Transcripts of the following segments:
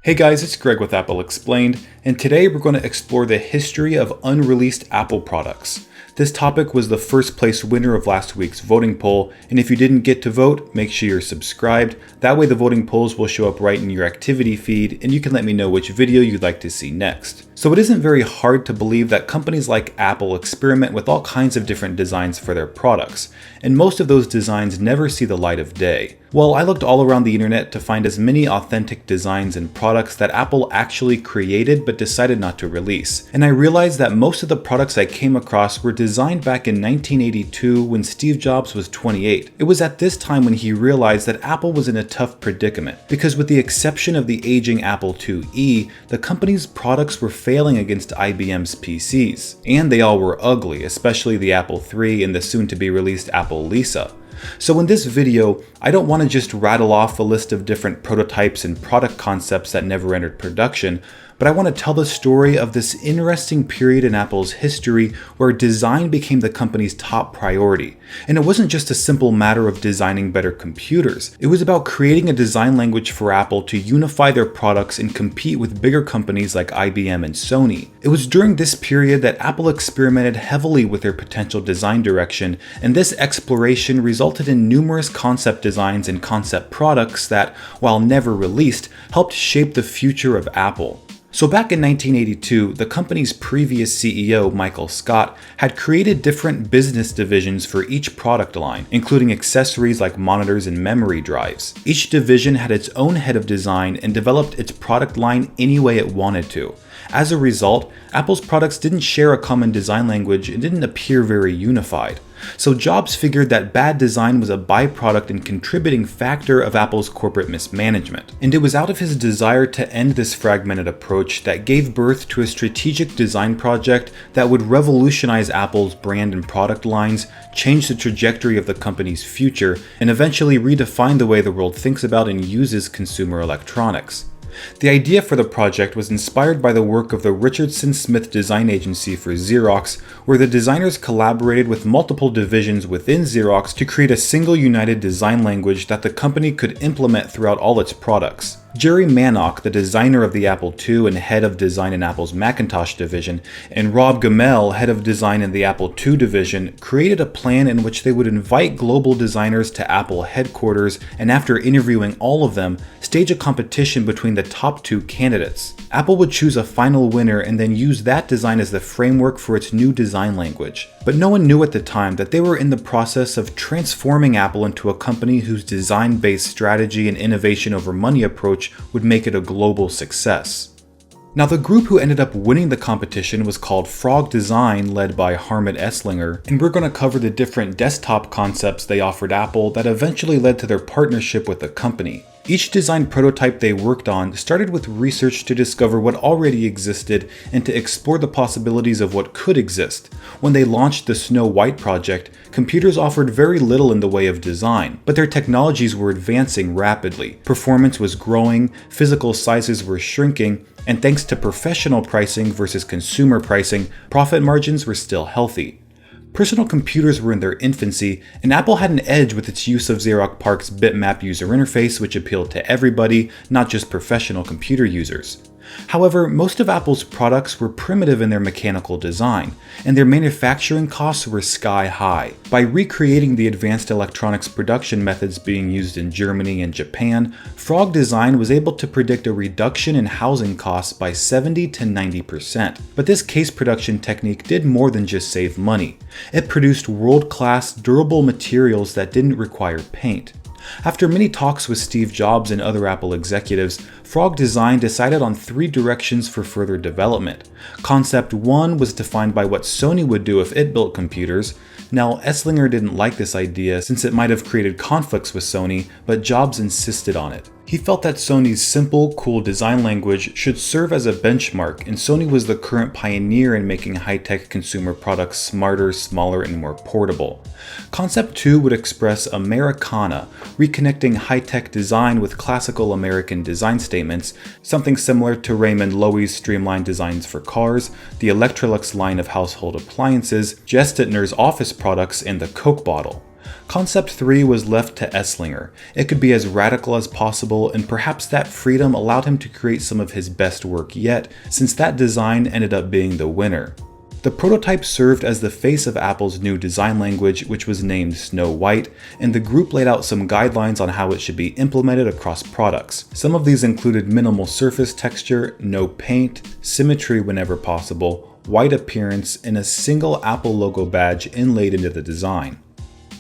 Hey guys, it's Greg with Apple Explained, and today we're going to explore the history of unreleased Apple products. This topic was the first place winner of last week's voting poll, and if you didn't get to vote, make sure you're subscribed. That way the voting polls will show up right in your activity feed, and you can let me know which video you'd like to see next. So it isn't very hard to believe that companies like Apple experiment with all kinds of different designs for their products, and most of those designs never see the light of day. Well, I looked all around the internet to find as many authentic designs and products that Apple actually created but decided not to release. And I realized that most of the products I came across were designed back in 1982 when Steve Jobs was 28. It was at this time when he realized that Apple was in a tough predicament, because with the exception of the aging Apple IIe, the company's products were failing against IBM's PCs. And they all were ugly, especially the Apple IIIe and the soon-to-be released Apple Lisa. So in this video, I don't want to just rattle off a list of different prototypes and product concepts that never entered production, but I want to tell the story of this interesting period in Apple's history where design became the company's top priority. And it wasn't just a simple matter of designing better computers. It was about creating a design language for Apple to unify their products and compete with bigger companies like IBM and Sony. It was during this period that Apple experimented heavily with their potential design direction, and this exploration resulted in numerous concept designs and concept products that, while never released, helped shape the future of Apple. So back in 1982, the company's previous CEO, Michael Scott, had created different business divisions for each product line, including accessories like monitors and memory drives. Each division had its own head of design and developed its product line any way it wanted to. As a result, Apple's products didn't share a common design language and didn't appear very unified. So Jobs figured that bad design was a byproduct and contributing factor of Apple's corporate mismanagement. And it was out of his desire to end this fragmented approach that gave birth to a strategic design project that would revolutionize Apple's brand and product lines, change the trajectory of the company's future, and eventually redefine the way the world thinks about and uses consumer electronics. The idea for the project was inspired by the work of the Richardson Smith design agency for Xerox, where the designers collaborated with multiple divisions within Xerox to create a single united design language that the company could implement throughout all its products. Jerry Manock, the designer of the Apple II and head of design in Apple's Macintosh division, and Rob Gamel, head of design in the Apple II division, created a plan in which they would invite global designers to Apple headquarters and, after interviewing all of them, stage a competition between the top two candidates. Apple would choose a final winner and then use that design as the framework for its new design language. But no one knew at the time that they were in the process of transforming Apple into a company whose design-based strategy and innovation over money approach would make it a global success. Now, the group who ended up winning the competition was called Frog Design, led by Harmut Esslinger, and we're going to cover the different desktop concepts they offered Apple that eventually led to their partnership with the company. Each design prototype they worked on started with research to discover what already existed and to explore the possibilities of what could exist. When they launched the Snow White project, computers offered very little in the way of design, but their technologies were advancing rapidly. Performance was growing, physical sizes were shrinking, and thanks to professional pricing versus consumer pricing, profit margins were still healthy. Personal computers were in their infancy, and Apple had an edge with its use of Xerox PARC's bitmap user interface, which appealed to everybody, not just professional computer users. However, most of Apple's products were primitive in their mechanical design, and their manufacturing costs were sky high. By recreating the advanced electronics production methods being used in Germany and Japan, Frog Design was able to predict a reduction in housing costs by 70 to 90%. But this case production technique did more than just save money. It produced world-class, durable materials that didn't require paint. After many talks with Steve Jobs and other Apple executives, Frog Design decided on 3 directions for further development. Concept 1 was defined by what Sony would do if it built computers. Now, Esslinger didn't like this idea since it might have created conflicts with Sony, but Jobs insisted on it. He felt that Sony's simple, cool design language should serve as a benchmark, and Sony was the current pioneer in making high-tech consumer products smarter, smaller, and more portable. Concept 2 would express Americana, reconnecting high-tech design with classical American design statements, something similar to Raymond Loewy's streamlined designs for cars, the Electrolux line of household appliances, Gestetner's office products, and the Coke bottle. Concept 3 was left to Esslinger. It could be as radical as possible, and perhaps that freedom allowed him to create some of his best work yet, since that design ended up being the winner. The prototype served as the face of Apple's new design language, which was named Snow White, and the group laid out some guidelines on how it should be implemented across products. Some of these included minimal surface texture, no paint, symmetry whenever possible, white appearance, and a single Apple logo badge inlaid into the design.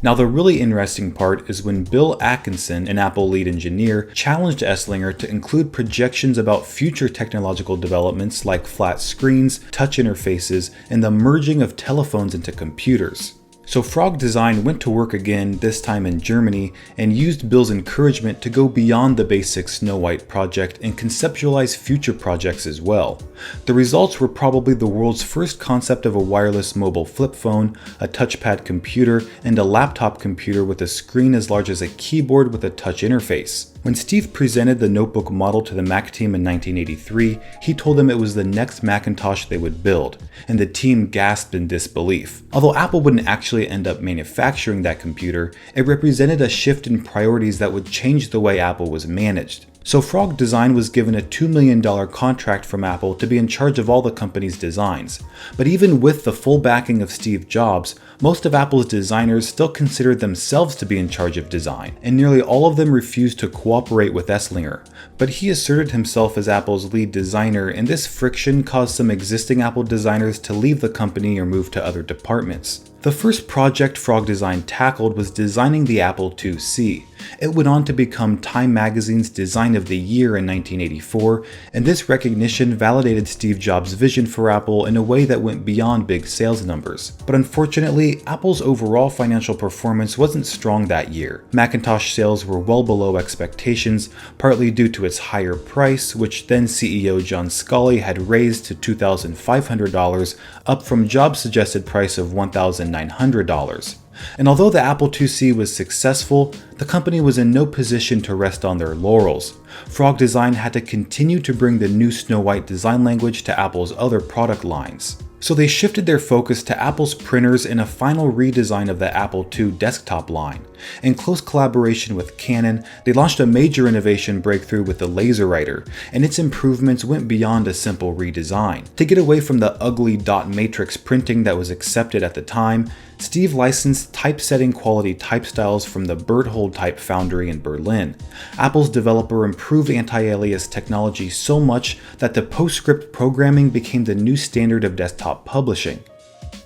Now the really interesting part is when Bill Atkinson, an Apple lead engineer, challenged Esslinger to include projections about future technological developments like flat screens, touch interfaces, and the merging of telephones into computers. So Frog Design went to work again, this time in Germany, and used Bill's encouragement to go beyond the basic Snow White project and conceptualize future projects as well. The results were probably the world's first concept of a wireless mobile flip phone, a touchpad computer, and a laptop computer with a screen as large as a keyboard with a touch interface. When Steve presented the notebook model to the Mac team in 1983, he told them it was the next Macintosh they would build, and the team gasped in disbelief. Although Apple wouldn't actually end up manufacturing that computer, it represented a shift in priorities that would change the way Apple was managed. So Frog Design was given a $2 million contract from Apple to be in charge of all the company's designs. But even with the full backing of Steve Jobs, most of Apple's designers still considered themselves to be in charge of design, and nearly all of them refused to cooperate with Esslinger. But he asserted himself as Apple's lead designer, and this friction caused some existing Apple designers to leave the company or move to other departments. The first project Frog Design tackled was designing the Apple IIc. It went on to become Time Magazine's Design of the Year in 1984, and this recognition validated Steve Jobs' vision for Apple in a way that went beyond big sales numbers. But unfortunately, Apple's overall financial performance wasn't strong that year. Macintosh sales were well below expectations, partly due to its higher price, which then CEO John Sculley had raised to $2,500, up from Jobs' suggested price of $1,900. And although the Apple IIc was successful, the company was in no position to rest on their laurels. Frog Design had to continue to bring the new Snow White design language to Apple's other product lines. So they shifted their focus to Apple's printers in a final redesign of the Apple II desktop line. In close collaboration with Canon, they launched a major innovation breakthrough with the LaserWriter, and its improvements went beyond a simple redesign. To get away from the ugly dot matrix printing that was accepted at the time, Steve licensed typesetting quality type styles from the Berthold type foundry in Berlin. Apple's developer improved anti-alias technology so much that the PostScript programming became the new standard of desktop publishing.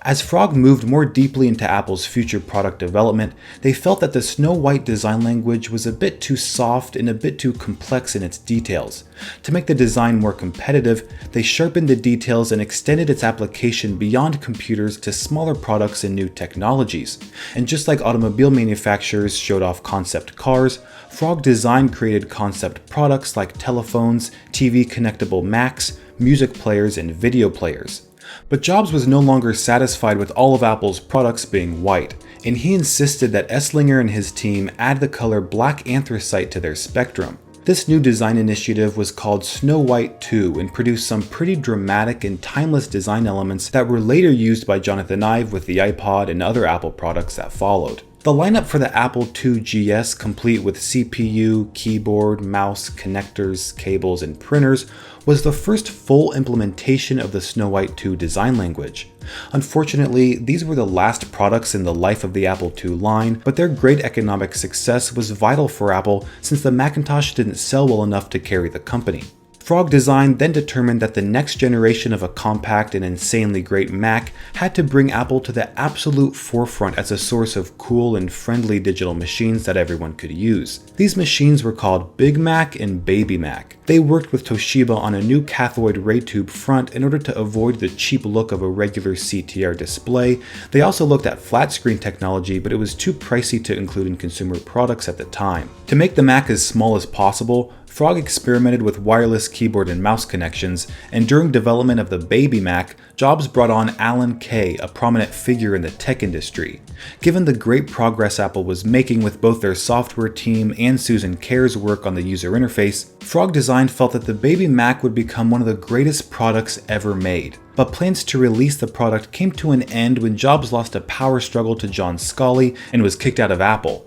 As Frog moved more deeply into Apple's future product development, they felt that the Snow White design language was a bit too soft and a bit too complex in its details. To make the design more competitive, they sharpened the details and extended its application beyond computers to smaller products and new technologies. And just like automobile manufacturers showed off concept cars, Frog Design created concept products like telephones, TV connectable Macs, music players, and video players. But Jobs was no longer satisfied with all of Apple's products being white, and he insisted that Esslinger and his team add the color black anthracite to their spectrum. This new design initiative was called Snow White 2 and produced some pretty dramatic and timeless design elements that were later used by Jonathan Ive with the iPod and other Apple products that followed. The lineup for the Apple II GS, complete with CPU, keyboard, mouse, connectors, cables, and printers, was the first full implementation of the Snow White 2 design language. Unfortunately, these were the last products in the life of the Apple II line, but their great economic success was vital for Apple since the Macintosh didn't sell well enough to carry the company. Frog Design then determined that the next generation of a compact and insanely great Mac had to bring Apple to the absolute forefront as a source of cool and friendly digital machines that everyone could use. These machines were called Big Mac and Baby Mac. They worked with Toshiba on a new cathode ray tube front in order to avoid the cheap look of a regular CTR display. They also looked at flat screen technology, but it was too pricey to include in consumer products at the time. To make the Mac as small as possible, Frog experimented with wireless keyboard and mouse connections, and during development of the Baby Mac, Jobs brought on Alan Kay, a prominent figure in the tech industry. Given the great progress Apple was making with both their software team and Susan Kerr's work on the user interface, Frog Design felt that the Baby Mac would become one of the greatest products ever made. But plans to release the product came to an end when Jobs lost a power struggle to John Scully and was kicked out of Apple.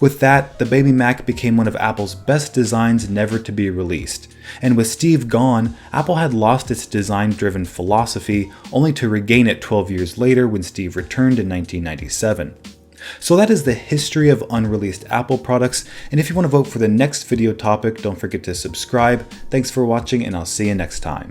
With that, the Baby Mac became one of Apple's best designs never to be released. And with Steve gone, Apple had lost its design-driven philosophy, only to regain it 12 years later when Steve returned in 1997. So that is the history of unreleased Apple products, and if you want to vote for the next video topic, don't forget to subscribe. Thanks for watching, and I'll see you next time.